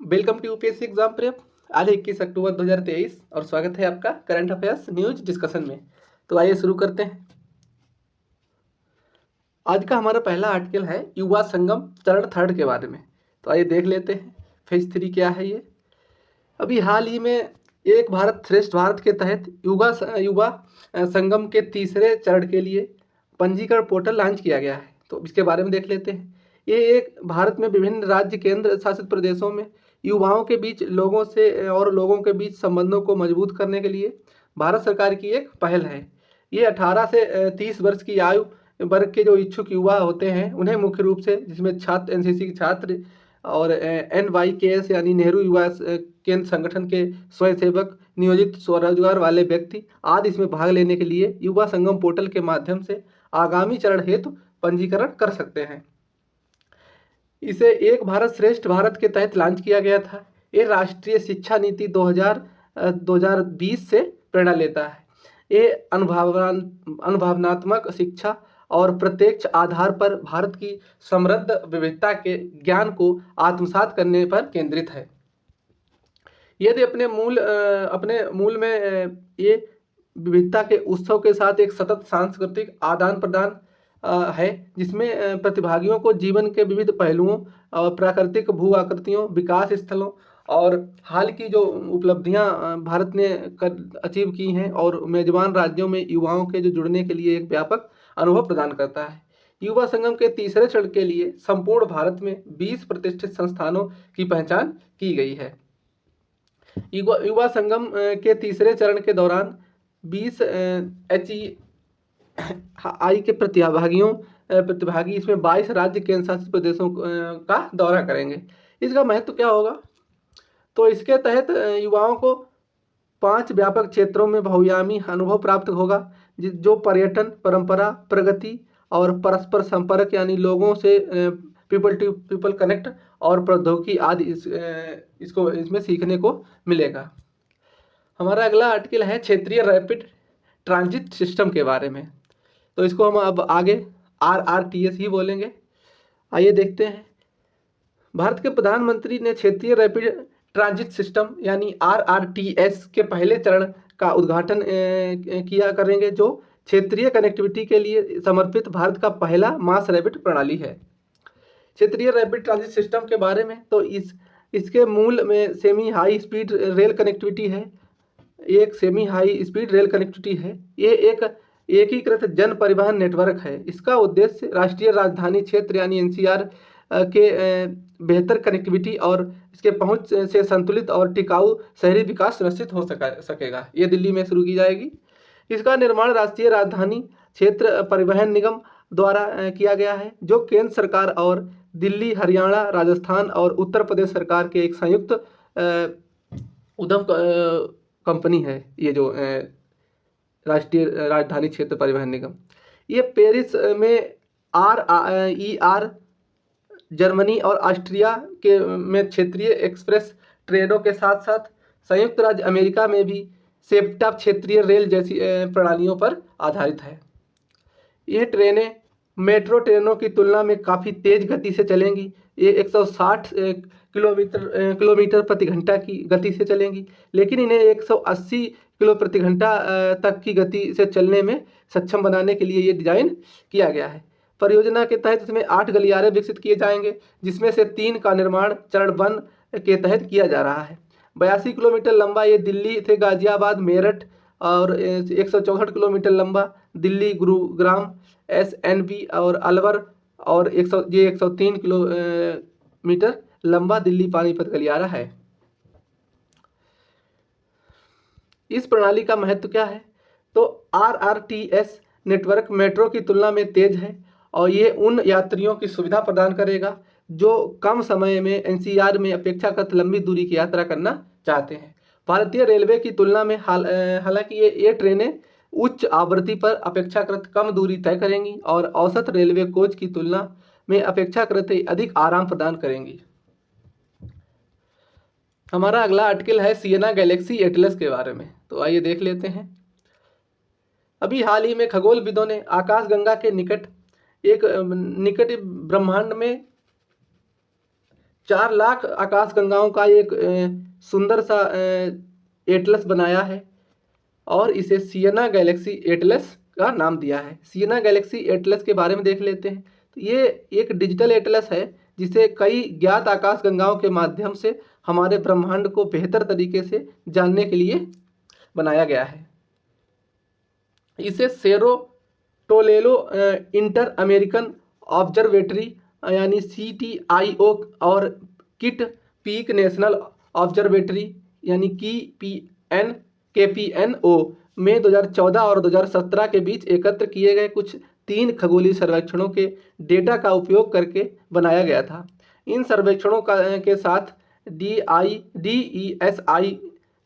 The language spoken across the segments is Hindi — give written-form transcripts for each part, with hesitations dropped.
Welcome to UPSC exam prep. आज 21 अक्टूबर 2023 और स्वागत है आपका करंट अफेयर्स न्यूज डिस्कशन में। तो आइए शुरू करते हैं। आज का हमारा पहला आर्टिकल है युवा संगम चरण थर्ड के बारे में। तो आइए देख लेते हैं फेज 3 क्या है ये। अभी हाल ही में एक भारत श्रेष्ठ भारत के तहत युवा संगम के तीसरे चरण के लिए पंजीकरण पोर्टल लॉन्च किया गया है। तो इसके बारे में देख लेते हैं। ये एक भारत में विभिन्न राज्य केंद्र शासित प्रदेशों में युवाओं के बीच लोगों के बीच संबंधों को मजबूत करने के लिए भारत सरकार की एक पहल है। ये 18 से 30 वर्ष की आयु वर्ग के जो इच्छुक युवा होते हैं उन्हें मुख्य रूप से, जिसमें छात्र, एनसीसी के छात्र और NYKS यानी नेहरू युवा केंद्र संगठन के स्वयंसेवक, नियोजित स्वरोजगार वाले व्यक्ति आदि इसमें भाग लेने के लिए युवा संगम पोर्टल के माध्यम से आगामी चरण हेतु पंजीकरण कर सकते हैं। इसे एक भारत श्रेष्ठ भारत के तहत लॉन्च किया गया था। ये राष्ट्रीय शिक्षा नीति 2020 से प्रेरणा लेता है। ये अनुभवनात्मक शिक्षा और प्रत्यक्ष आधार पर भारत की समृद्ध विविधता के ज्ञान को आत्मसात करने पर केंद्रित है। यदि अपने मूल में ये विविधता के उत्सव के साथ एक सतत सांस्कृतिक आदान प्रदान है, जिसमें प्रतिभागियों को जीवन के विविध पहलुओं, प्राकृतिक भू आकृतियों, विकास स्थलों और हाल की जो उपलब्धियां भारत ने अचीव की हैं और मेजबान राज्यों में युवाओं के जो जुड़ने के लिए एक व्यापक अनुभव प्रदान करता है। युवा संगम के तीसरे चरण के लिए संपूर्ण भारत में 20 प्रतिष्ठित संस्थानों की पहचान की गई है। युवा संगम के तीसरे चरण के दौरान 20 HEI के प्रतिभागी इसमें 22 राज्य केंद्र शासित प्रदेशों का दौरा करेंगे। इसका महत्व क्या होगा? तो इसके तहत युवाओं को 5 व्यापक क्षेत्रों में बहुआयामी अनुभव प्राप्त होगा, जो पर्यटन, परंपरा, प्रगति और परस्पर संपर्क यानी लोगों से पीपल टू पीपल कनेक्ट और प्रौद्योगिकी आदि इसमें सीखने को मिलेगा। हमारा अगला आर्टिकल है क्षेत्रीय रैपिड ट्रांजिट सिस्टम के बारे में। तो इसको हम अब आगे RRTS ही बोलेंगे। आइए देखते हैं। भारत के प्रधानमंत्री ने क्षेत्रीय रैपिड ट्रांजिट सिस्टम यानी RRTS के पहले चरण का उद्घाटन करेंगे, जो क्षेत्रीय कनेक्टिविटी के लिए समर्पित भारत का पहला मास रैपिड प्रणाली है। क्षेत्रीय रैपिड ट्रांजिट सिस्टम के बारे में, तो इसके मूल में semi high speed rail connectivity है। एक semi high speed rail connectivity है। ये एक एकीकृत जन परिवहन नेटवर्क है। इसका उद्देश्य राष्ट्रीय राजधानी क्षेत्र यानी NCR के बेहतर कनेक्टिविटी और इसके पहुंच से संतुलित और टिकाऊ शहरी विकास सुनिश्चित हो सकेगा। ये दिल्ली में शुरू की जाएगी। इसका निर्माण राष्ट्रीय राजधानी क्षेत्र परिवहन निगम द्वारा किया गया है, जो केंद्र सरकार और दिल्ली, हरियाणा, राजस्थान और उत्तर प्रदेश सरकार के एक संयुक्त उद्यम कंपनी है। ये जो राष्ट्रीय राजधानी क्षेत्र परिवहन निगम, ये पेरिस में RER, जर्मनी और ऑस्ट्रिया में क्षेत्रीय एक्सप्रेस ट्रेनों के साथ साथ संयुक्त राज्य अमेरिका में भी सेप्टा क्षेत्रीय रेल जैसी प्रणालियों पर आधारित है। ये ट्रेनें मेट्रो ट्रेनों की तुलना में काफ़ी तेज गति से चलेंगी। ये 160 किलोमीटर प्रति घंटा की गति से चलेंगी, लेकिन इन्हें 180 किलो प्रति घंटा तक की गति से चलने में सक्षम बनाने के लिए ये डिजाइन किया गया है। परियोजना के तहत इसमें 8 गलियारे विकसित किए जाएंगे, जिसमें से 3 का निर्माण चरण 1 के तहत किया जा रहा है। 82 किलोमीटर लंबा ये दिल्ली से गाजियाबाद, मेरठ और 164 किलोमीटर लंबा दिल्ली गुरुग्राम SNB और अलवर और 103 किलोमीटर लंबा दिल्ली पानीपत गलियारा है। इस प्रणाली का महत्व क्या है? तो RRTS नेटवर्क मेट्रो की तुलना में तेज है और ये उन यात्रियों की सुविधा प्रदान करेगा जो कम समय में NCR में अपेक्षाकृत लंबी दूरी की यात्रा करना चाहते हैं। भारतीय रेलवे की तुलना में हालांकि ये ट्रेनें उच्च आवृत्ति पर अपेक्षाकृत कम दूरी तय करेंगी और औसत रेलवे कोच की तुलना में अपेक्षाकृत अधिक आराम प्रदान करेंगी। हमारा अगला आर्टिकल है सिएना गैलेक्सी एटलस के बारे में। तो आइए देख लेते हैं। अभी हाल ही में खगोलविदों ने आकाशगंगा के निकट ब्रह्मांड में 4 लाख आकाशगंगाओं का एक सुंदर सा एटलस बनाया है और इसे सियना गैलेक्सी एटलस का नाम दिया है। सियना गैलेक्सी एटलस के बारे में देख लेते हैं। तो ये एक डिजिटल एटलस है जिसे कई ज्ञात आकाशगंगाओं के माध्यम से हमारे ब्रह्मांड को बेहतर तरीके से जानने के लिए बनाया गया है। इसे सेरो टोलेलो इंटर अमेरिकन ऑब्जर्वेटरी यानी CTIO और किट पीक नेशनल ऑब्जर्वेटरी यानी KPNO में 2014 और 2017 के बीच एकत्र किए गए कुछ 3 खगोलीय सर्वेक्षणों के डेटा का उपयोग करके बनाया गया था। इन सर्वेक्षणों के साथ DESI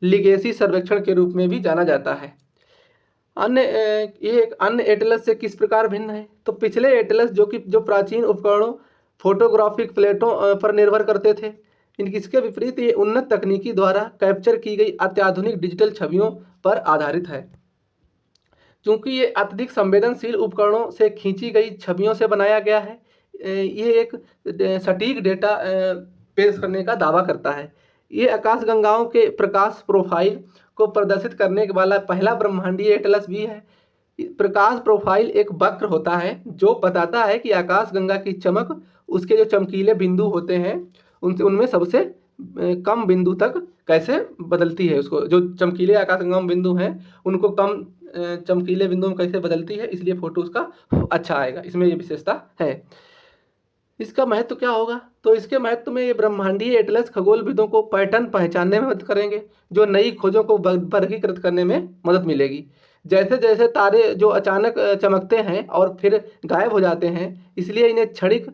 लिगेसी सर्वेक्षण के रूप में भी जाना जाता है। ये एक अन्य एटलस से किस प्रकार भिन्न है? तो पिछले एटलस जो प्राचीन उपकरणों फोटोग्राफिक प्लेटों पर निर्भर करते थे, इसके विपरीत ये उन्नत तकनीकी द्वारा कैप्चर की गई अत्याधुनिक डिजिटल छवियों पर आधारित है। क्योंकि ये अत्यधिक संवेदनशील उपकरणों से खींची गई छवियों से बनाया गया है, ये एक सटीक डेटा पेश करने का दावा करता है। ये आकाशगंगाओं के प्रकाश प्रोफाइल को प्रदर्शित करने वाला पहला ब्रह्मांडीय एटलस भी है। प्रकाश प्रोफाइल एक वक्र होता है जो बताता है कि आकाशगंगा की चमक उसके जो चमकीले बिंदु होते हैं उनमें सबसे कम बिंदु तक कैसे बदलती है। उसको जो चमकीले आकाशगंगा में बिंदु हैं उनको कम चमकीले बिंदु में कैसे बदलती है, इसलिए फोटो उसका अच्छा आएगा। इसमें ये विशेषता है। इसका महत्व क्या होगा? तो इसके महत्व में ये ब्रह्मांडीय एटलस खगोलविदों को पैटर्न पहचानने में मदद करेंगे, जो नई खोजों को वर्गीकृत करने में मदद मिलेगी। जैसे जैसे तारे जो अचानक चमकते हैं और फिर गायब हो जाते हैं, इसलिए इन्हें क्षणिक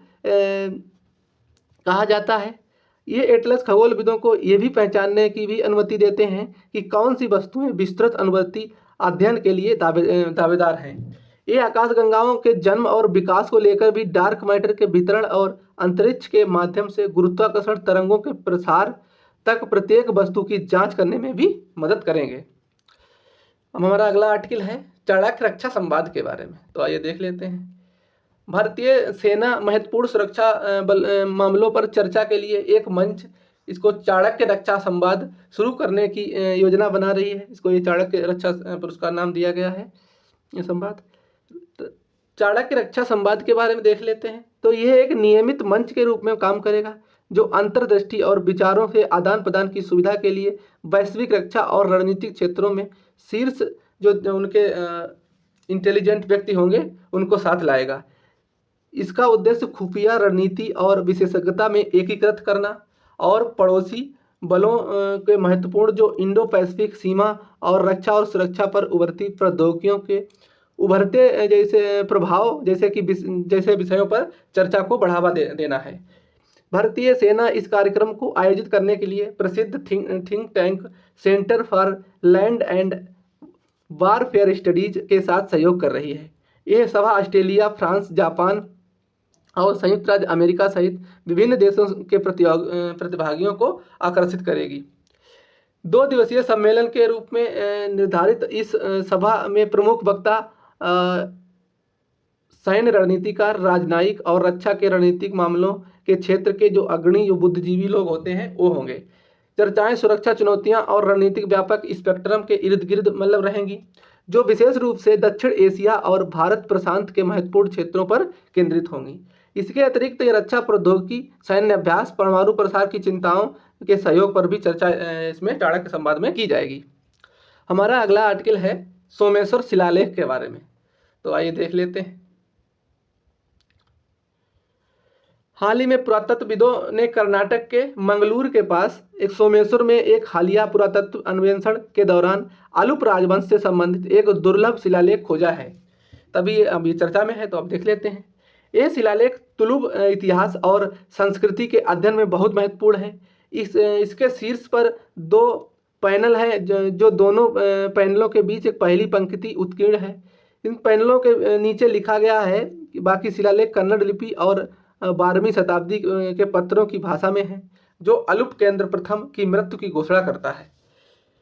कहा जाता है। ये एटलस खगोलविदों को ये भी पहचानने की भी अनुमति देते हैं कि कौन सी वस्तुएं विस्तृत अनुवर्ती अध्ययन के लिए दावेदार हैं। ये आकाशगंगाओं के जन्म और विकास को लेकर भी डार्क मैटर के वितरण और अंतरिक्ष के माध्यम से गुरुत्वाकर्षण तरंगों के प्रसार तक प्रत्येक वस्तु की जांच करने में भी मदद करेंगे। अब हमारा अगला आर्टिकल है चाणक्य रक्षा संवाद के बारे में। तो आइए देख लेते हैं। भारतीय सेना महत्वपूर्ण सुरक्षा मामलों पर चर्चा के लिए एक मंच, इसको चाणक्य रक्षा संवाद शुरू करने की योजना बना रही है। इसको ये चाणक्य रक्षा पुरस्कार नाम दिया गया है। ये संवाद चाणक्य रक्षा संवाद के बारे में देख लेते हैं। तो यह एक नियमित मंच के रूप में काम करेगा जो अंतर्दृष्टि और विचारों के आदान प्रदान की सुविधा के लिए वैश्विक रक्षा और रणनीतिक क्षेत्रों में शीर्ष जो उनके इंटेलिजेंट व्यक्ति होंगे उनको साथ लाएगा। इसका उद्देश्य खुफिया रणनीति और विशेषज्ञता में एकीकृत करना और पड़ोसी बलों के महत्वपूर्ण जो इंडो पैसिफिक सीमा और रक्षा और सुरक्षा पर उभरती प्रौद्योगिकियों के उभरते जैसे प्रभाव जैसे विषयों पर चर्चा को बढ़ावा देना है। भारतीय सेना इस कार्यक्रम को आयोजित करने के लिए प्रसिद्ध think tank centre for land and warfare studies के साथ सहयोग कर रही है। यह सभा ऑस्ट्रेलिया, फ्रांस, जापान और संयुक्त राज्य अमेरिका सहित विभिन्न देशों के प्रतिभागियों को आकर्षित करेगी। 2 दिवसीय सम्मेलन के रूप में निर्धारित इस सभा में प्रमुख वक्ता सैन्य रणनीतिकार, राजनयिक और रक्षा के रणनीतिक मामलों के क्षेत्र के जो अग्रणी जो बुद्धिजीवी लोग होते हैं वो होंगे। चर्चाएं सुरक्षा चुनौतियां और रणनीतिक व्यापक स्पेक्ट्रम के इर्द गिर्द रहेंगी, जो विशेष रूप से दक्षिण एशिया और भारत प्रशांत के महत्वपूर्ण क्षेत्रों पर केंद्रित होंगी। इसके अतिरिक्त ये रक्षा प्रौद्योगिकी, सैन्य अभ्यास, परमाणु प्रसार की चिंताओं के सहयोग पर भी चर्चा इसमें चाणक्य संवाद में की जाएगी। हमारा अगला आर्टिकल है सोमेश्वर शिलालेख के बारे में। तो आइए देख लेते हैं। हाल ही में पुरातत्वविदों ने कर्नाटक के मंगलूर के पास एक सोमेश्वर में एक हालिया पुरातत्व अन्वेषण के दौरान अलुप राजवंश से संबंधित एक दुर्लभ शिलालेख खोजा है। तभी अब ये चर्चा में है, तो अब देख लेते हैं। ये शिलालेख तुलुब इतिहास और संस्कृति के अध्ययन में बहुत महत्वपूर्ण है। इसके शीर्ष पर 2 पैनल है जो दोनों पैनलों के बीच एक पहली पंक्ति उत्कीर्ण है। इन पैनलों के नीचे लिखा गया है कि बाकी शिलालेख कन्नड़ लिपि और 12वीं शताब्दी के पत्रों की भाषा में है, जो अलुप केंद्र प्रथम की मृत्यु की घोषणा करता है।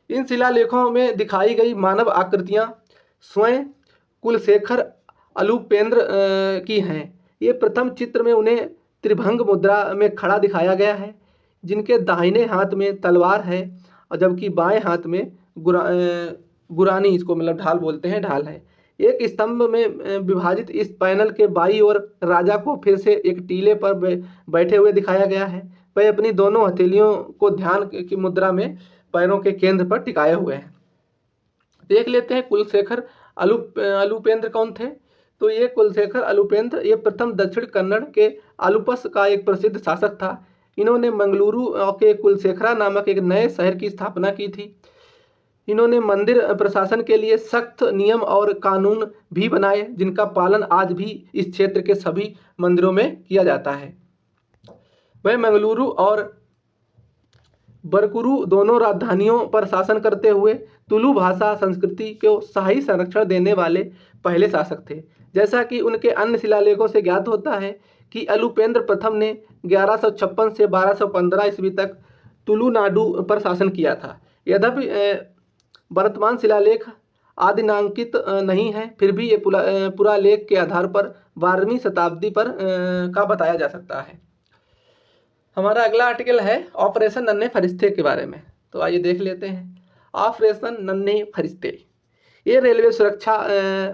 इन शिलालेखों में दिखाई गई मानव आकृतियां स्वयं कुलशेखर अलुपेंद्र की हैं। ये प्रथम चित्र में उन्हें त्रिभंग मुद्रा में खड़ा दिखाया गया है, जिनके दाहिने हाथ में तलवार है और जबकि बाएं हाथ में गुरानी, इसको मतलब ढाल बोलते हैं, ढाल है। एक स्तंभ में विभाजित इस पैनल के बाईं ओर राजा को फिर से एक टीले पर बैठे हुए दिखाया गया है। वह अपनी दोनों हथेलियों को ध्यान की मुद्रा में पैरों के केंद्र पर टिकाए हुए हैं। देख लेते हैं कुलशेखर अलूपेंद्र कौन थे। तो ये कुलशेखर अलूपेंद्र ये प्रथम दक्षिण कन्नड़ के अलूपस का एक प्रसिद्ध शासक था। इन्होंने मंगलुरु के कुलशेखरा नामक एक नए शहर की स्थापना की थी। इन्होंने मंदिर प्रशासन के लिए सख्त नियम और कानून भी बनाए, जिनका पालन आज भी इस क्षेत्र के सभी मंदिरों में किया जाता है। वह मंगलुरु और बरकुरु दोनों राजधानियों पर शासन करते हुए तुलु भाषा संस्कृति को शाही संरक्षण देने वाले पहले शासक थे। जैसा कि उनके अन्य शिलालेखों से ज्ञात होता है कि अलूपेंद्र प्रथम ने 1156 से 1215 ईस्वी तक तुलुनाडु पर शासन किया था। यद्यपि वर्तमान शिलालेख आदिनांकित नहीं है, फिर भी ये पुरालेख के आधार पर 12वीं शताब्दी पर का बताया जा सकता है। हमारा अगला आर्टिकल है ऑपरेशन नन्हे फरिश्ते के बारे में। तो आइए देख लेते हैं ऑपरेशन नन्हे फरिश्ते। ये रेलवे सुरक्षा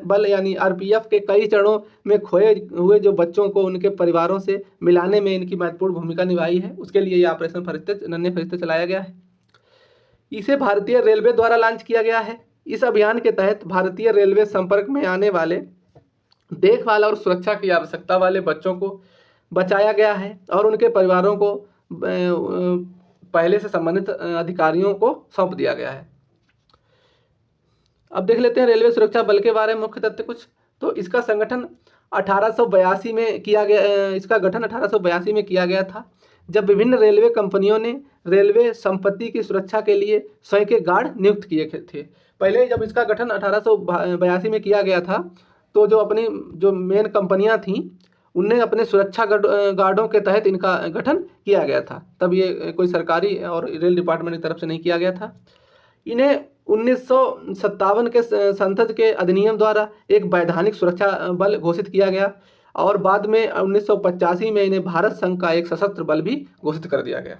बल यानी आरपीएफ के कई चरणों में खोए हुए जो बच्चों को उनके परिवारों से मिलाने में इनकी महत्वपूर्ण भूमिका निभाई है, उसके लिए ये ऑपरेशन फरिश्ते नन्हे फरिश्ते चलाया गया है। इसे भारतीय रेलवे द्वारा लॉन्च किया गया है। इस अभियान के तहत भारतीय रेलवे संपर्क में आने वाले देखभाल और सुरक्षा की आवश्यकता वाले बच्चों को बचाया गया है और उनके परिवारों को पहले से संबंधित अधिकारियों को सौंप दिया गया है। अब देख लेते हैं रेलवे सुरक्षा बल के बारे में मुख्य तथ्य कुछ। तो इसका संगठन 1882 में किया गया। इसका गठन 1882 में किया गया था, जब विभिन्न रेलवे कंपनियों ने रेलवे संपत्ति की सुरक्षा के लिए स्वयं के गार्ड नियुक्त किए थे। पहले जब इसका गठन 1882 में किया गया था, तो जो मेन कंपनियां थीं उनने अपने सुरक्षा गार्डों के तहत इनका गठन किया गया था। तब ये कोई सरकारी और रेल डिपार्टमेंट की तरफ से नहीं किया गया था। इन्हें 1957 के संसद के अधिनियम द्वारा एक वैधानिक सुरक्षा बल घोषित किया गया और बाद में 1985 में इन्हें भारत संघ का एक सशस्त्र बल भी घोषित कर दिया गया।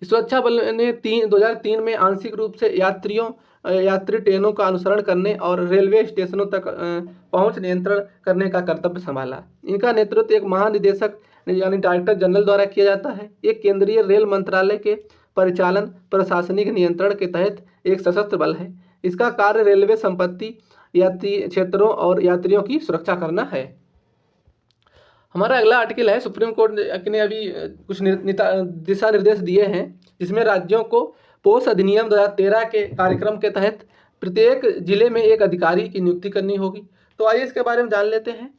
सुरक्षा बल ने 2003 में आंशिक रूप से यात्री ट्रेनों का अनुसरण करने और रेलवे स्टेशनों तक पहुंच नियंत्रण करने का कर्तव्य संभाला। इनका नेतृत्व एक महानिदेशक यानी डायरेक्टर जनरल द्वारा किया जाता है। एक केंद्रीय रेल मंत्रालय के परिचालन प्रशासनिक नियंत्रण के तहत एक सशस्त्र बल है। इसका कार्य रेलवे संपत्ति, यात्री क्षेत्रों और यात्रियों की सुरक्षा करना है। हमारा अगला आर्टिकल है सुप्रीम कोर्ट ने अभी कुछ दिशा निर्देश दिए हैं, जिसमें राज्यों को पोस्ट अधिनियम 2013 के कार्यक्रम के तहत प्रत्येक जिले में एक अधिकारी की नियुक्ति करनी होगी। तो आइए इसके बारे में जान लेते हैं।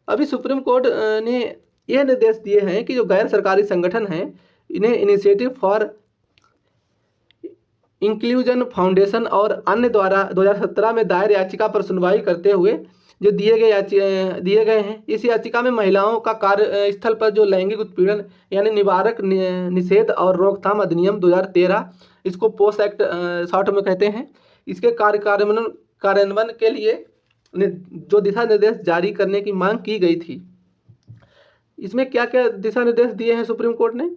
अभी सुप्रीम कोर्ट ने यह निर्देश दिए हैं कि जो गैर सरकारी संगठन हैं, इन्हें इनिशिएटिव फॉर इंक्लूजन फाउंडेशन और अन्य द्वारा 2017 में दायर याचिका पर सुनवाई करते हुए जो दिए गए हैं, इस याचिका में महिलाओं का कार्यस्थल पर जो लैंगिक उत्पीड़न यानी निवारक निषेध और रोकथाम अधिनियम 2013, इसको पोस्ट एक्ट शॉर्ट में कहते हैं, इसके कार्यान्वयन के लिए जो दिशा निर्देश जारी करने की मांग की गई थी। इसमें क्या क्या दिशा निर्देश दिए हैं सुप्रीम कोर्ट ने।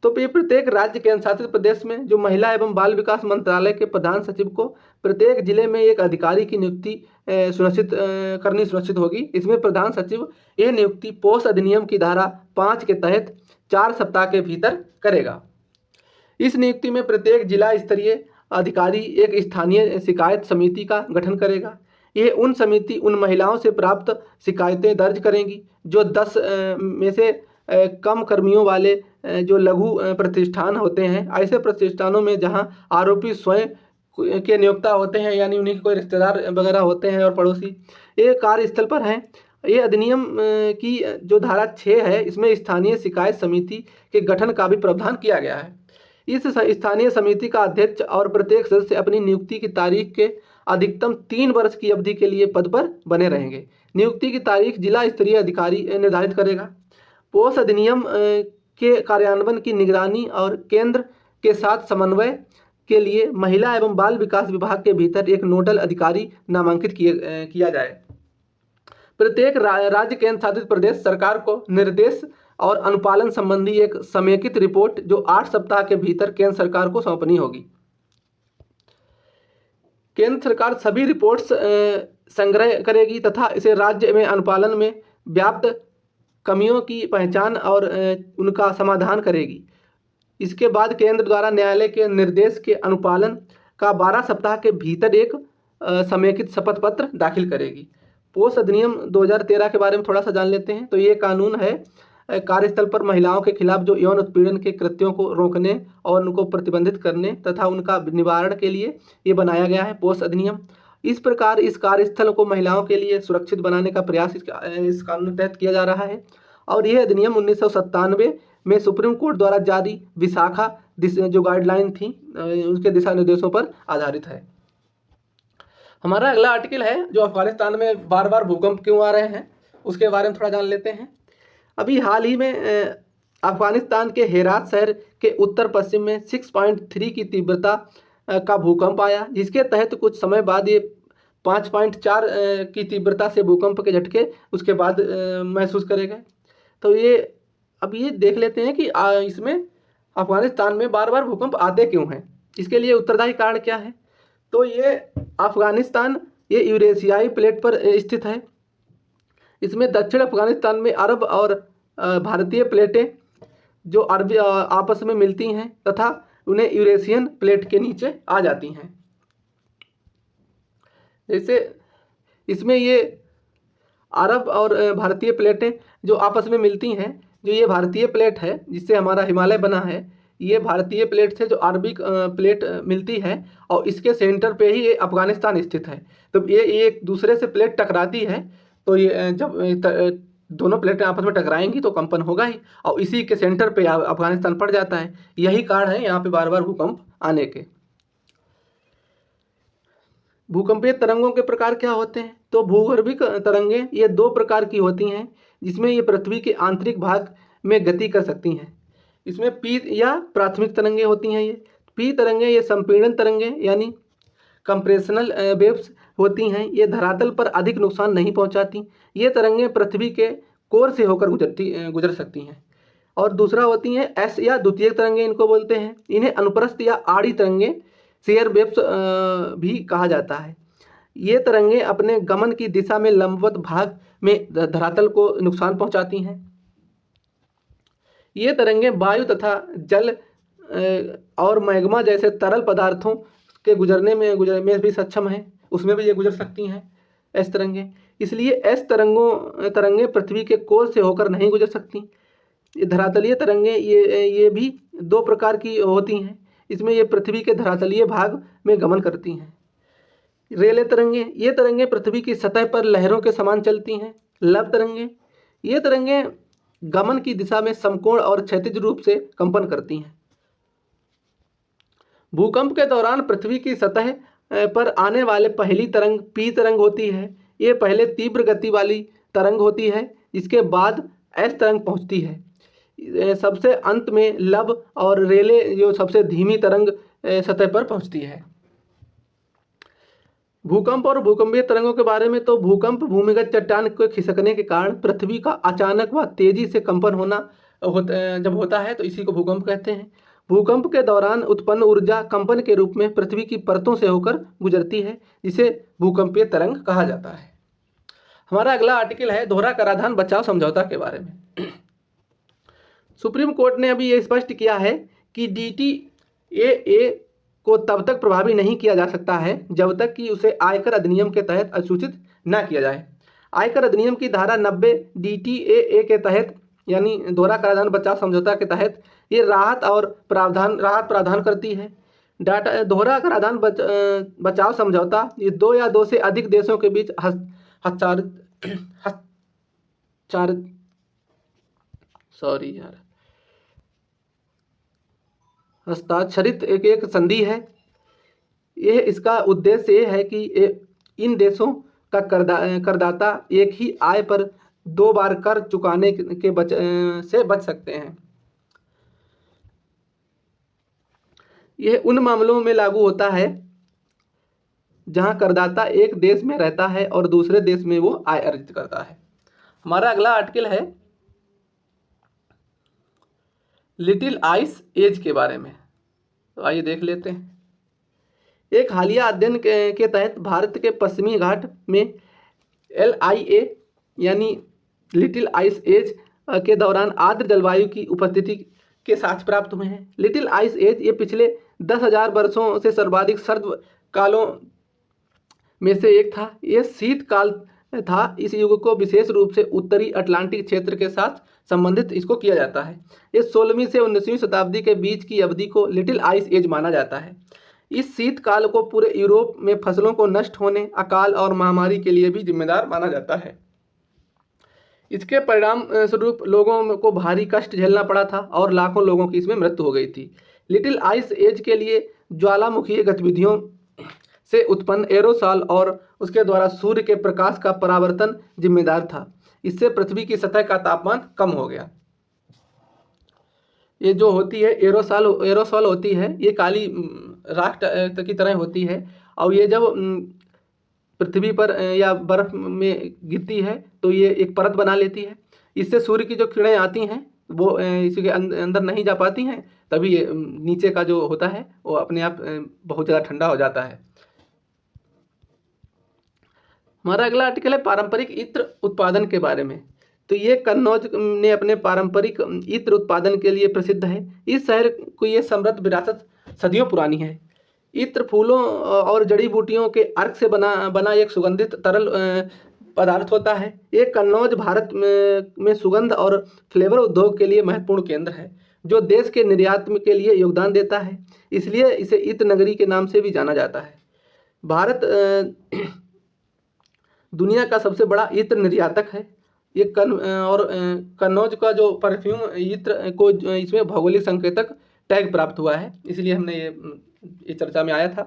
तो ये प्रत्येक राज्य केंद्र शासित प्रदेश में जो महिला एवं बाल विकास मंत्रालय के प्रधान सचिव को प्रत्येक जिले में एक अधिकारी की नियुक्ति सुनिश्चित होगी। इसमें प्रधान सचिव यह नियुक्ति पोस्ट अधिनियम की धारा 5 के तहत 4 सप्ताह के भीतर करेगा। इस नियुक्ति में प्रत्येक जिला स्तरीय अधिकारी एक स्थानीय शिकायत समिति का गठन करेगा। यह उन समिति उन महिलाओं से प्राप्त शिकायतें दर्ज करेंगी जो 10 में से कम कर्मियों वाले जो लघु प्रतिष्ठान होते हैं। ऐसे प्रतिष्ठानों में जहां आरोपी स्वयं के नियोक्ता होते हैं, यानी उन्हीं के कोई रिश्तेदार वगैरह होते हैं और पड़ोसी, ये कार्यस्थल पर हैं। ये अधिनियम की जो धारा 6 है, इसमें स्थानीय शिकायत समिति के गठन का भी प्रावधान किया गया है। इस स्थानीय समिति का अध्यक्ष और प्रत्येक सदस्य अपनी नियुक्ति की तारीख के अधिकतम 3 वर्ष की अवधि के लिए पद पर बने रहेंगे। नियुक्ति की तारीख जिला स्तरीय अधिकारी निर्धारित करेगा। पोस्ट अधिनियम के कार्यान्वयन की निगरानी और केंद्र के साथ समन्वय के लिए महिला एवं बाल विकास विभाग के भीतर एक नोडल अधिकारी नामांकित किया जाए। प्रत्येक राज्य केंद्र शासित प्रदेश सरकार को निर्देश और अनुपालन संबंधी एक समेकित रिपोर्ट जो 8 सप्ताह के भीतर केंद्र सरकार को सौंपनी होगी। केंद्र सरकार सभी रिपोर्ट्स संग्रह करेगी तथा इसे राज्य में अनुपालन में व्याप्त कमियों की पहचान और उनका समाधान करेगी। इसके बाद केंद्र द्वारा न्यायालय के निर्देश के अनुपालन का 12 सप्ताह के भीतर एक समेकित शपथ पत्र दाखिल करेगी। पोस्ट अधिनियम 2013 के बारे में थोड़ा सा जान लेते हैं। तो ये कानून है कार्यस्थल पर महिलाओं के खिलाफ जो यौन उत्पीड़न के कृत्यों को रोकने और उनको प्रतिबंधित करने तथा उनका निवारण के लिए ये बनाया गया है पोस्ट अधिनियम। इस प्रकार इस कार्यस्थल को महिलाओं के लिए सुरक्षित बनाने का प्रयास इस कानून के तहत किया जा रहा है। और यह अधिनियम 1997 में सुप्रीम कोर्ट द्वारा जारी विशाखा जो गाइडलाइन थी उसके दिशा निर्देशों पर आधारित है। हमारा अगला आर्टिकल है जो अफगानिस्तान में बार बार भूकंप क्यों आ रहे हैं उसके बारे में थोड़ा जान लेते हैं। अभी हाल ही में अफगानिस्तान के हेरात शहर के उत्तर पश्चिम में 6.3 की तीव्रता का भूकंप आया, जिसके तहत कुछ समय बाद ये 5.4 की तीव्रता से भूकंप के झटके उसके बाद महसूस करे गए। तो ये अब ये देख लेते हैं कि इसमें अफगानिस्तान में बार बार भूकंप आते क्यों हैं, इसके लिए उत्तरदायी कारण क्या है। तो ये अफगानिस्तान ये यूरेशियाई प्लेट पर स्थित है। इसमें दक्षिण अफगानिस्तान में अरब और भारतीय प्लेटें जो अरबी आपस में मिलती हैं तथा उन्हें यूरेशियन प्लेट के नीचे आ जाती हैं। जैसे इसमें ये अरब और भारतीय प्लेटें जो आपस में मिलती हैं, जो ये भारतीय प्लेट है जिससे हमारा हिमालय बना है, ये भारतीय प्लेट से जो अरबी प्लेट मिलती है और इसके सेंटर पे ही ये अफगानिस्तान स्थित है। तो ये एक दूसरे से प्लेट टकराती है, तो ये जब दोनों प्लेटें आपस में टकराएंगी तो कंपन होगा ही, और इसी के सेंटर पे अफगानिस्तान पड़ जाता है। यही कारण है यहाँ पे बार बार भूकंप आने के। भूकंपीय तरंगों के प्रकार क्या होते हैं। तो भूगर्भिक तरंगें ये 2 प्रकार की होती हैं, जिसमें ये पृथ्वी के आंतरिक भाग में गति कर सकती हैं। इसमें पी या प्राथमिक तरंगें होती हैं। ये पी तरंगें ये संपीड़न तरंगें यानी कंप्रेशनल वेव्स होती हैं। ये धरातल पर अधिक नुकसान नहीं पहुंचाती। ये तरंगें पृथ्वी के कोर से होकर गुजर सकती हैं। और दूसरा होती हैं एस या द्वितीयक तरंगें इनको बोलते हैं। इन्हें अनुप्रस्थ या आड़ी तरंगें शेयर वेव्स भी कहा जाता है। ये तरंगें अपने गमन की दिशा में लंबवत भाग में धरातल को नुकसान पहुंचाती हैं। ये तरंगें वायु तथा जल और मैग्मा जैसे तरल पदार्थों के गुजरने में भी सक्षम है, उसमें भी ये गुजर सकती हैं एस तरंगें। इसलिए एस तरंगें पृथ्वी के कोर से होकर नहीं गुजर सकती। धरातलीय तरंगें ये भी 2 प्रकार की होती हैं। इसमें ये पृथ्वी के धरातलीय भाग में गमन करती हैं। रेले तरंगें ये तरंगें पृथ्वी की सतह पर लहरों के समान चलती हैं। लव तरंगें ये तरंगें गमन की दिशा में समकोण और क्षैतिज रूप से कंपन करती हैं। भूकंप के दौरान पृथ्वी की सतह पर आने वाले पहली तरंग पी तरंग होती है। ये पहले तीव्र गति वाली तरंग होती है, इसके बाद एस तरंग पहुंचती है। सबसे अंत में लव और रेले जो सबसे धीमी तरंग सतह पर पहुंचती है। भूकंप और भूकंपीय तरंगों के बारे में। तो भूकंप भूमिगत चट्टान के खिसकने के कारण पृथ्वी का अचानक व तेजी से कंपन होना जब होता है तो इसी को भूकंप कहते हैं। भूकंप के दौरान उत्पन्न ऊर्जा कंपन के रूप में पृथ्वी की परतों से होकर गुजरती है, जिसे भूकंपीय तरंग कहा जाता है। हमारा अगला आर्टिकल है दोहरा कराधान बचाव समझौता के बारे में। सुप्रीम कोर्ट ने अभी ये स्पष्ट किया है कि DTAA को तब तक प्रभावी नहीं किया जा सकता है जब तक कि उसे आयकर अधिनियम के तहत अधिसूचित न किया जाए। आयकर अधिनियम की धारा 90 DTAA के तहत यानी दोहरा कराधान बचाव समझौता के तहत ये राहत प्रावधान करती है। दोहरा कराधान बचाव समझौता ये 2 या 2 से अधिक देशों के बीच हस्ताक्षरित एक संधि है। यह इसका उद्देश्य ये है कि इन देशों का करदाता एक ही आय पर 2 बार कर चुकाने से बच सकते हैं। यह उन मामलों में लागू होता है जहां करदाता एक देश में रहता है और दूसरे देश में वो आय अर्जित करता है। हमारा अगला आर्टिकल है लिटिल आइस एज के बारे में। तो आइए देख लेते हैं। एक हालिया अध्ययन के तहत भारत के पश्चिमी घाट में LIA यानी लिटिल आइस एज के दौरान आर्द्र जलवायु की उपस्थिति के साक्ष्य प्राप्त हुए हैं। लिटिल आइस एज ये पिछले 10,000 वर्षों से सर्वाधिक सर्द कालों में से एक था। यह शीत काल था। इस युग को विशेष रूप से उत्तरी अटलांटिक क्षेत्र के साथ संबंधित इसको किया जाता है। ये 16वीं से 19वीं शताब्दी के बीच की अवधि को लिटिल आइस एज माना जाता है। इस शीतकाल को पूरे यूरोप में फसलों को नष्ट होने, अकाल और महामारी के लिए भी जिम्मेदार माना जाता है। इसके परिणाम स्वरूप लोगों को भारी कष्ट झेलना पड़ा था और लाखों लोगों की इसमें मृत्यु हो गई थी। लिटिल आइस एज के लिए ज्वालामुखीय गतिविधियों से उत्पन्न एरोसॉल और उसके द्वारा सूर्य के प्रकाश का परावर्तन जिम्मेदार था। इससे पृथ्वी की सतह का तापमान कम हो गया। ये जो होती है एरोसॉल होती है, ये काली राख की तरह होती है और ये जब पृथ्वी पर या बर्फ में गिरती है तो ये एक परत बना लेती है। इससे सूर्य की जो किरणें आती हैं वो इसी के अंदर नहीं जा पाती हैं, तभी ये नीचे का जो होता है वो अपने आप बहुत ज़्यादा ठंडा हो जाता है। हमारा अगला आर्टिकल है पारंपरिक इत्र उत्पादन के बारे में। तो ये कन्नौज ने अपने पारंपरिक इत्र उत्पादन के लिए प्रसिद्ध है। इस शहर को ये समृद्ध सदियों पुरानी है। इत्र फूलों और जड़ी बूटियों के अर्क से बना एक सुगंधित तरल पदार्थ होता है। ये कन्नौज भारत में सुगंध और फ्लेवर उद्योग के लिए महत्वपूर्ण केंद्र है, जो देश के निर्यात के लिए योगदान देता है। इसलिए इसे इत्र नगरी के नाम से भी जाना जाता है। भारत दुनिया का सबसे बड़ा इत्र निर्यातक है। ये कन्नौज का जो परफ्यूम इत्र को इसमें भौगोलिक संकेतक टैग प्राप्त हुआ है, इसलिए हमने ये चर्चा में आया था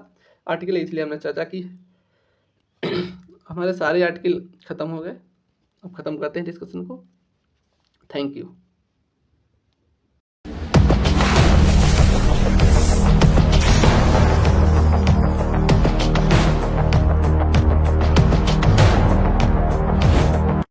आर्टिकल, इसलिए हमने चर्चा की है। हमारे सारे आर्टिकल ख़त्म हो गए। अब ख़त्म करते हैं डिस्कशन को। Thank you.